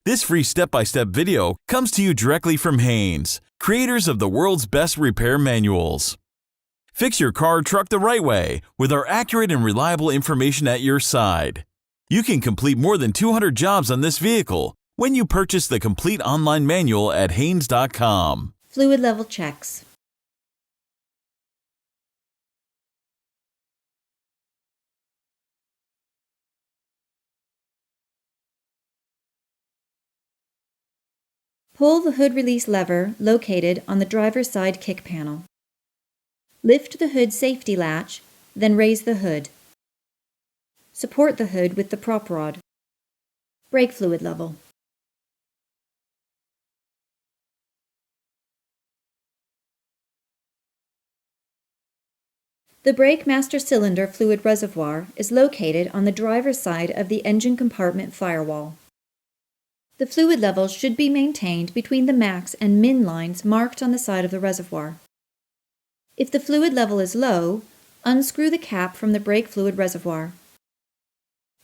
This free step-by-step video comes to you directly from Haynes, creators of the world's best repair manuals. Fix your car or truck the right way with our accurate and reliable information at your side. You can complete more than 200 jobs on this vehicle when you purchase the complete online manual at Haynes.com. Fluid level checks. Pull the hood release lever located on the driver's side kick panel. Lift the hood safety latch, then raise the hood. Support the hood with the prop rod. Brake fluid level. The brake master cylinder fluid reservoir is located on the driver's side of the engine compartment firewall. The fluid levels should be maintained between the max and min lines marked on the side of the reservoir. If the fluid level is low, unscrew the cap from the brake fluid reservoir.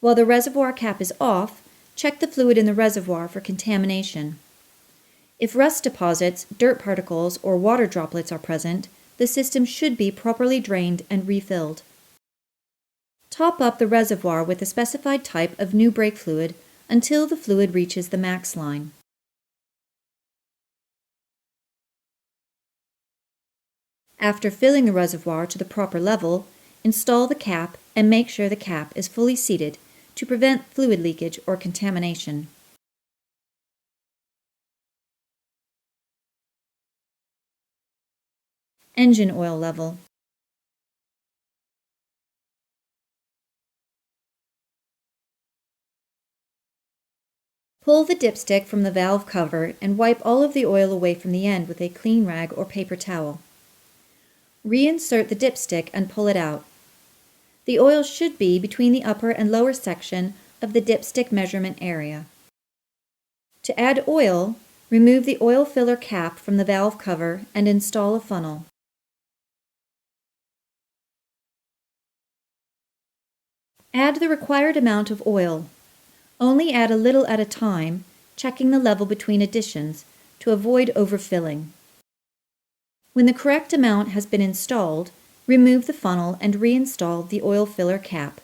While the reservoir cap is off, check the fluid in the reservoir for contamination. If rust deposits, dirt particles, or water droplets are present, the system should be properly drained and refilled. Top up the reservoir with the specified type of new brake fluid until the fluid reaches the max line. After filling the reservoir to the proper level, install the cap and make sure the cap is fully seated to prevent fluid leakage or contamination. Engine oil level. Pull the dipstick from the valve cover and wipe all of the oil away from the end with a clean rag or paper towel. Reinsert the dipstick and pull it out. The oil should be between the upper and lower section of the dipstick measurement area. To add oil, remove the oil filler cap from the valve cover and install a funnel. Add the required amount of oil. Only add a little at a time, checking the level between additions to avoid overfilling. When the correct amount has been installed, remove the funnel and reinstall the oil filler cap.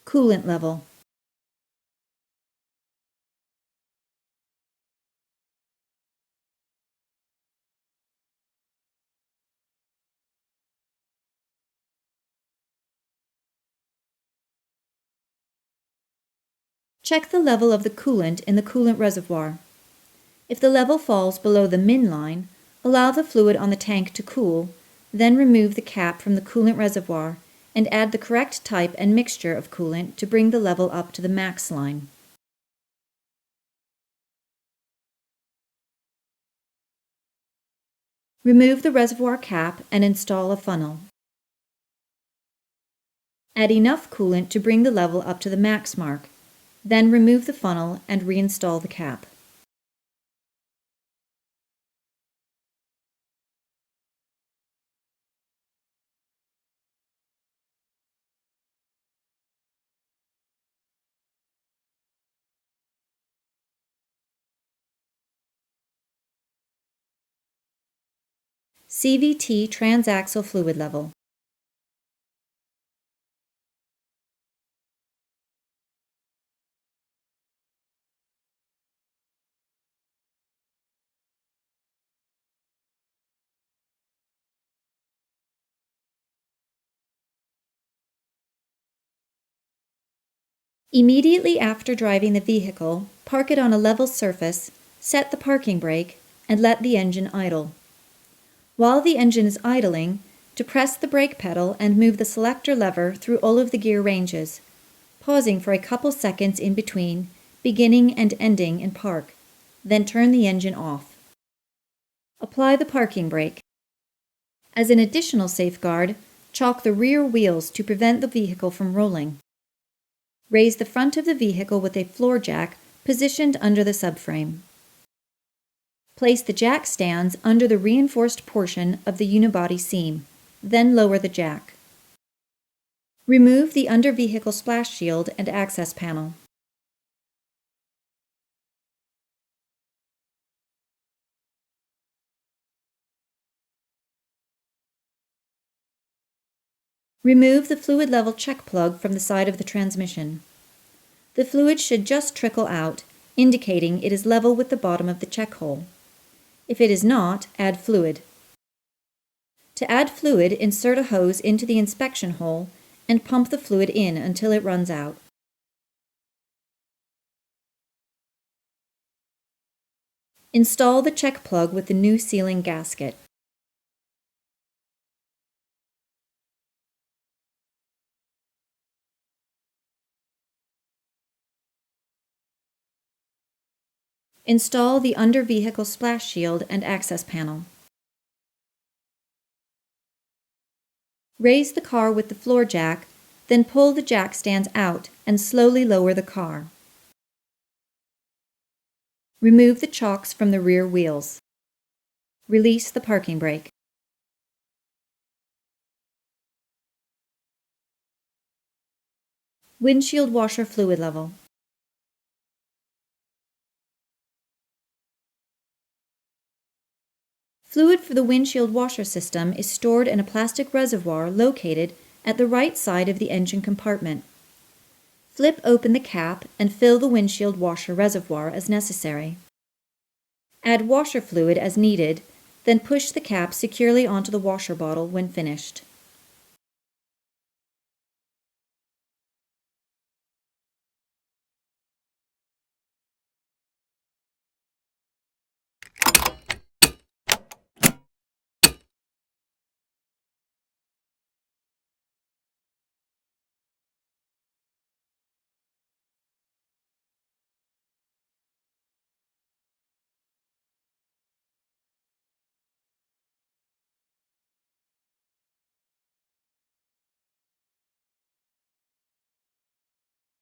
Coolant level. Check the level of the coolant in the coolant reservoir. If the level falls below the min line, allow the fluid on the tank to cool, then remove the cap from the coolant reservoir and add the correct type and mixture of coolant to bring the level up to the max line. Remove the reservoir cap and install a funnel. Add enough coolant to bring the level up to the max mark. Then remove the funnel and reinstall the cap. CVT transaxle fluid level. Immediately after driving the vehicle, park it on a level surface, set the parking brake, and let the engine idle. While the engine is idling, depress the brake pedal and move the selector lever through all of the gear ranges, pausing for a couple seconds in between, beginning and ending in park, then turn the engine off. Apply the parking brake. As an additional safeguard, chalk the rear wheels to prevent the vehicle from rolling. Raise the front of the vehicle with a floor jack positioned under the subframe. Place the jack stands under the reinforced portion of the unibody seam, then lower the jack. Remove the under-vehicle splash shield and access panel. Remove the fluid level check plug from the side of the transmission. The fluid should just trickle out, indicating it is level with the bottom of the check hole. If it is not, add fluid. To add fluid, insert a hose into the inspection hole and pump the fluid in until it runs out. Install the check plug with the new sealing gasket. Install the under-vehicle splash shield and access panel. Raise the car with the floor jack, then pull the jack stands out and slowly lower the car. Remove the chocks from the rear wheels. Release the parking brake. Windshield washer fluid level. Fluid for the windshield washer system is stored in a plastic reservoir located at the right side of the engine compartment. Flip open the cap and fill the windshield washer reservoir as necessary. Add washer fluid as needed, then push the cap securely onto the washer bottle when finished.